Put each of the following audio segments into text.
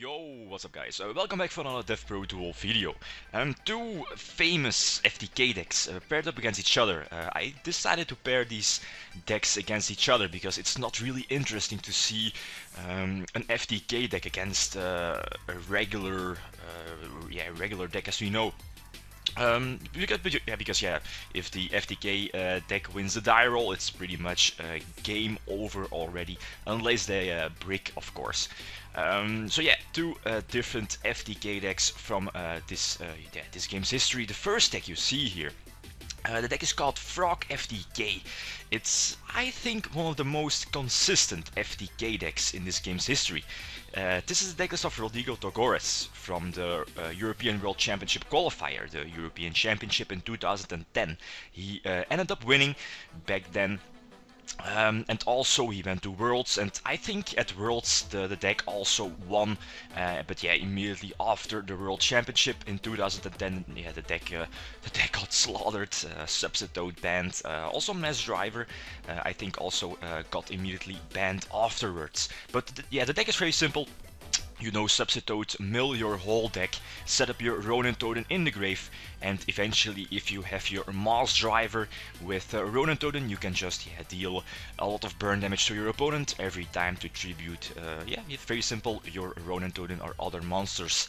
Yo, what's up guys? Welcome back for another DevPro Duel video. Two famous FTK decks paired up against each other. I decided to pair these decks against each other because it's not really interesting to see an FTK deck against a regular deck as we know. Because if the FTK deck wins the die roll, it's pretty much game over already, unless they brick, of course. Two different FTK decks from this game's history. The first deck you see here. The deck is called Frog FTK. It's, I think, one of the most consistent FTK decks in this game's history. This is the deck list of Rodrigo Togores from the European World Championship qualifier, the European Championship in 2010. He ended up winning back then. And also he went to Worlds, and I think at Worlds the deck also won, but yeah, immediately after the World Championship in 2010, yeah, the deck got slaughtered, Substitute banned, also Mass Driver, I think also got immediately banned afterwards. But the deck is very simple. You know, Substitute, mill your whole deck, set up your Ronin Totem in the grave, and eventually if you have your Mass Driver with Ronin Totem, you can just deal a lot of burn damage to your opponent every time to tribute, it's very simple, your Ronin Totem or other monsters.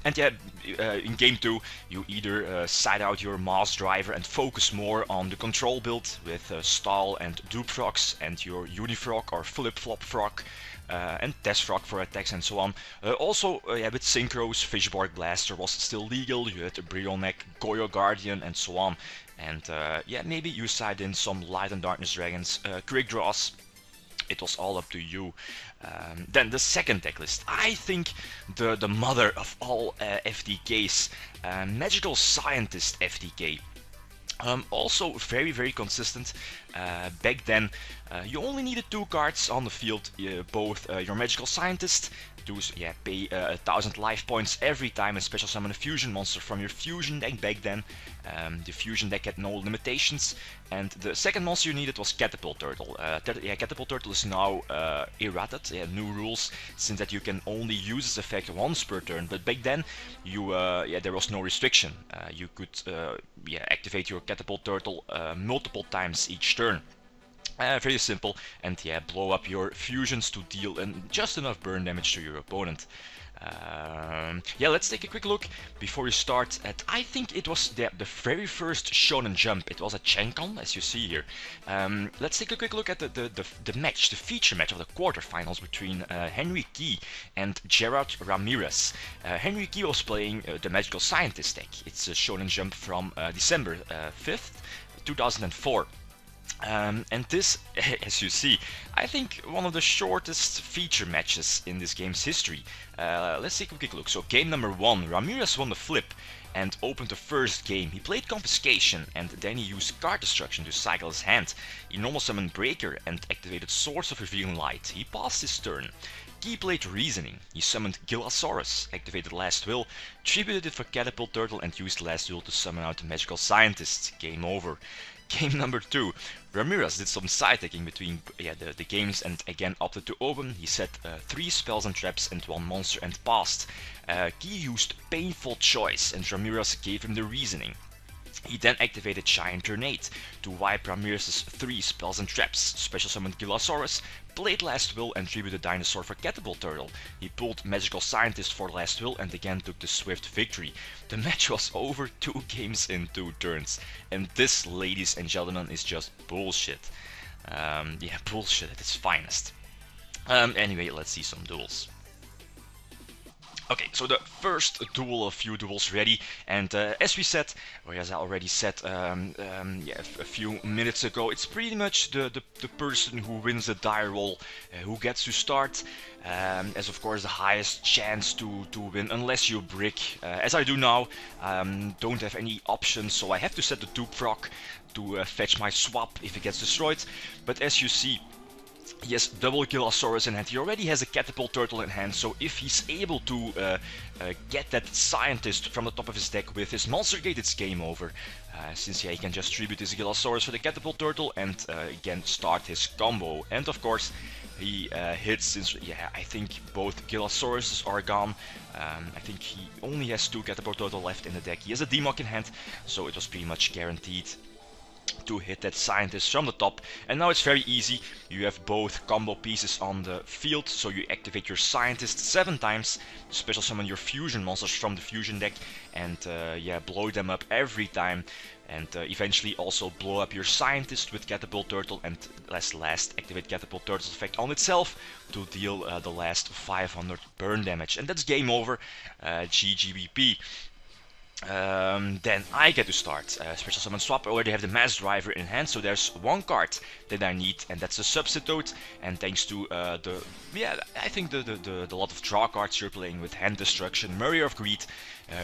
In game 2 you either side out your Mass Driver and focus more on the control build with Stall and Dupe Frogs and your Unifrog or Flip Flop Frog. And Test Frog for attacks and so on. With Synchros, Fishbark Blaster was still legal, you had Brionek, Goyo Guardian and so on. And maybe you side in some Light and Darkness Dragons, quick draws. It was all up to you. Then the second deck list. I think the mother of all FTKs, Magical Scientist FTK. Also very consistent. Back then you only needed 2 cards on the field, both your Magical Scientist to pay 1000 life points every time and special summon a fusion monster from your fusion deck back then. The fusion deck had no limitations, and the second monster you needed was Catapult Turtle. Catapult Turtle is now errated, new rules, since that you can only use this effect once per turn, but back then you there was no restriction. You could activate your Catapult Turtle multiple times each turn. Very simple, and blow up your fusions to deal just enough burn damage to your opponent. Let's take a quick look before we start at, I think it was the very first Shonen Jump. It was a Chenkon, as you see here. Let's take a quick look at the match, the feature match of the quarterfinals between Henry Key and Gerard Ramirez. Henry Key was playing the Magical Scientist deck. It's a Shonen Jump from December 5th, 2004. And this, as you see, I think one of the shortest feature matches in this game's history. Let's take a quick look. So game number 1, Ramirez won the flip and opened the first game. He played Confiscation and then he used Card Destruction to cycle his hand. He normal summoned Breaker and activated Source of Revealing Light. He passed his turn. Key played Reasoning. He summoned Gilasaurus, activated Last Will, tributed it for Catapult Turtle and used Last Will to summon out the Magical Scientist. Game over. Game number 2, Ramirez did some side decking between the games and again opted to open. He set 3 spells and traps and 1 monster and passed. Key used Painful Choice and Ramirez gave him the Reasoning. He then activated Giant Tornado to wipe Ramirez's 3 spells and traps, special summoned Gilasaurus, played Last Will and tributed Dinosaur for Catapult Turtle. He pulled Magical Scientist for Last Will and again took the swift victory. The match was over 2 games in 2 turns. And this, ladies and gentlemen, is just bullshit. Bullshit at its finest. Anyway, let's see some duels. Okay, so the first duel, a few duels ready, and as we said, or as I already said a few minutes ago, it's pretty much the person who wins the die roll who gets to start, as of course the highest chance to win, unless you brick, as I do now. Don't have any options, so I have to set the Dupe Frog to fetch my swap if it gets destroyed, but as you see, he has double Gilasaurus in hand. He already has a Catapult Turtle in hand, so if he's able to get that Scientist from the top of his deck with his Monster Gate, it's game over. Since he can just tribute his Gilasaurus for the Catapult Turtle and again start his combo. And of course, he hits, since I think both Gilosauruses are gone. I think he only has 2 Catapult total left in the deck. He has a Demok in hand, so it was pretty much guaranteed to hit that Scientist from the top. And now it's very easy. You have both combo pieces on the field, so you activate your Scientist 7 times, special summon your fusion monsters from the fusion deck, and blow them up every time. And eventually also blow up your Scientist with Catapult Turtle, and last activate Catapult Turtle's effect on itself to deal the last 500 burn damage. And that's game over. GGVP. Then I get to start. Special summon swap. I already have the Mass Driver in hand, so there's one card that I need, and that's a Substitute. And thanks to I think the lot of draw cards you're playing with Hand Destruction, Murrier of Greed,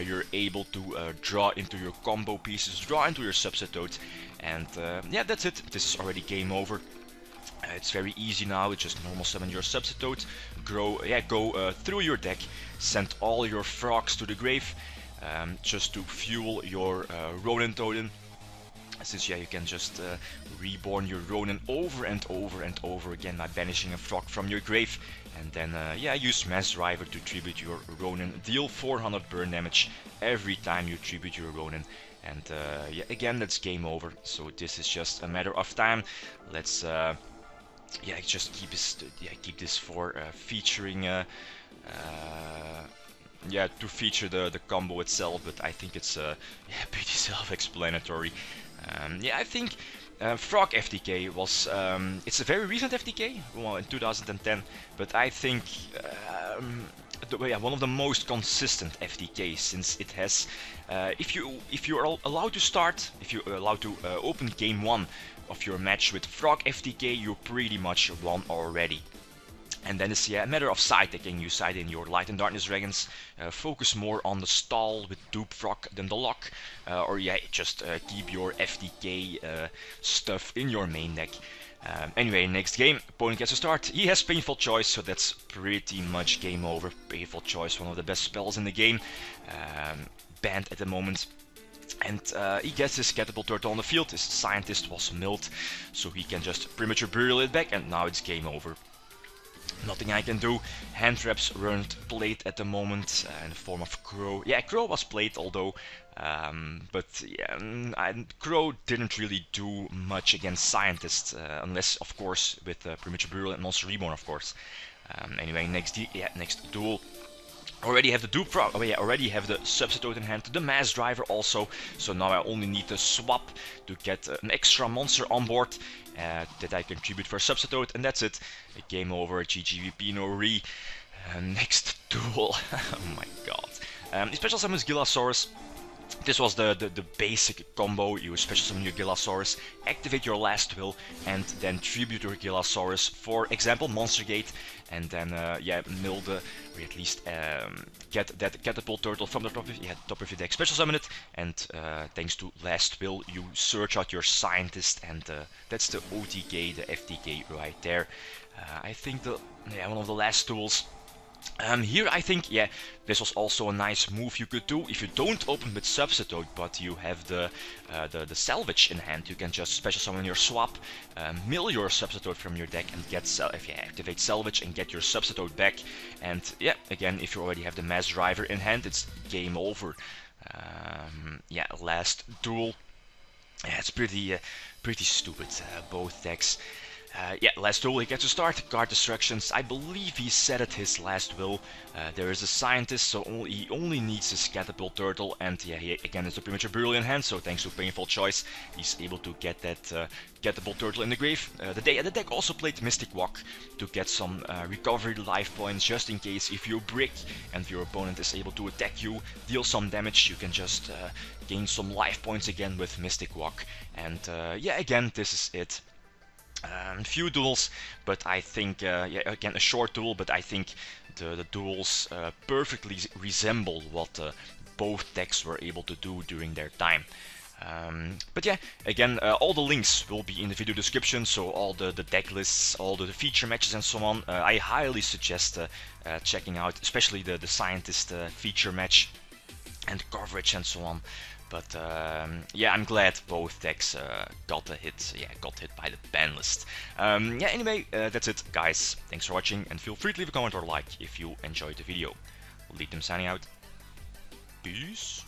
you're able to draw into your combo pieces, draw into your Substitute, and that's it. This is already game over. It's very easy now. It's just normal summon your Substitute, go through your deck, send all your frogs to the grave. Just to fuel your Ronin totem, since you can just reborn your Ronin over and over and over again by banishing a frog from your grave, and then use Mass Driver to tribute your Ronin, deal 400 burn damage every time you tribute your Ronin, and again that's game over. So this is just a matter of time. Let's just keep this for featuring to feature the combo itself, but I think it's pretty self-explanatory. I think Frog FTK was it's a very recent FTK, well, in 2010, but I think one of the most consistent FTKs, since it has if you're allowed to start, if you're allowed to open game 1 of your match with Frog FTK, you pretty much won already. And then it's a matter of side decking. You side in your Light and Darkness Dragons, focus more on the stall with Dupe Frog than the lock, or just keep your FTK stuff in your main deck. Anyway, next game, opponent gets to start. He has Painful Choice, so that's pretty much game over. Painful Choice, one of the best spells in the game, banned at the moment. And he gets his Catapult Turtle on the field. His Scientist was milled, so he can just Premature Burial it back, and now it's game over. Nothing I can do. Hand traps weren't played at the moment in the form of Crow. Yeah, Crow was played, although, Crow didn't really do much against Scientists, unless, of course, with Premature Burial and Monster Reborn, of course. Anyway, next duel. Already have the Dupe Frog. Already have the Substitute in hand, the Mass Driver also. So now I only need to swap to get an extra monster on board that I can tribute for Substitute, and that's it. Game over. GGVP, no re. Next duel. Oh my god. Special summons Gilosauruses. This was the basic combo. You special summon your Gilosauruses, activate your last will, and then tribute your Gilosauruses, for example Monster Gate, and then mill the, or at least get that Catapult Turtle from the top of your deck, special summon it, and thanks to last will you search out your Scientist, and that's the OTK, the FTK right there. I think one of the last tools. Here I think, this was also a nice move you could do if you don't open with Substitute, but you have the Salvage in hand. You can just special summon your swap, mill your Substitute from your deck, and get activate Salvage and get your Substitute back. And again, if you already have the Mass Driver in hand, it's game over. Last duel. It's pretty stupid, both decks. Last duel, he gets to start. Card Destructions. I believe he set it his last will. There is a Scientist, so he only needs his Catapult Turtle, and he again has the Premature Burial in hand, so thanks to Painful Choice, he's able to get that Catapult Turtle in the grave. The deck also played Mystic Walk to get some recovery life points, just in case if you brick and your opponent is able to attack you, deal some damage, you can just gain some life points again with Mystic Walk. And again, this is it. Few duels, but I think, again a short duel, but I think the duels perfectly resemble what both decks were able to do during their time. Again, all the links will be in the video description, so all the deck lists, all the feature matches and so on. I highly suggest checking out, especially the Scientist feature match and coverage and so on. But yeah, I'm glad both decks got hit. Yeah, got hit by the ban list. Yeah, anyway, that's it, guys. Thanks for watching, and feel free to leave a comment or like if you enjoyed the video. Lead them signing out. Peace.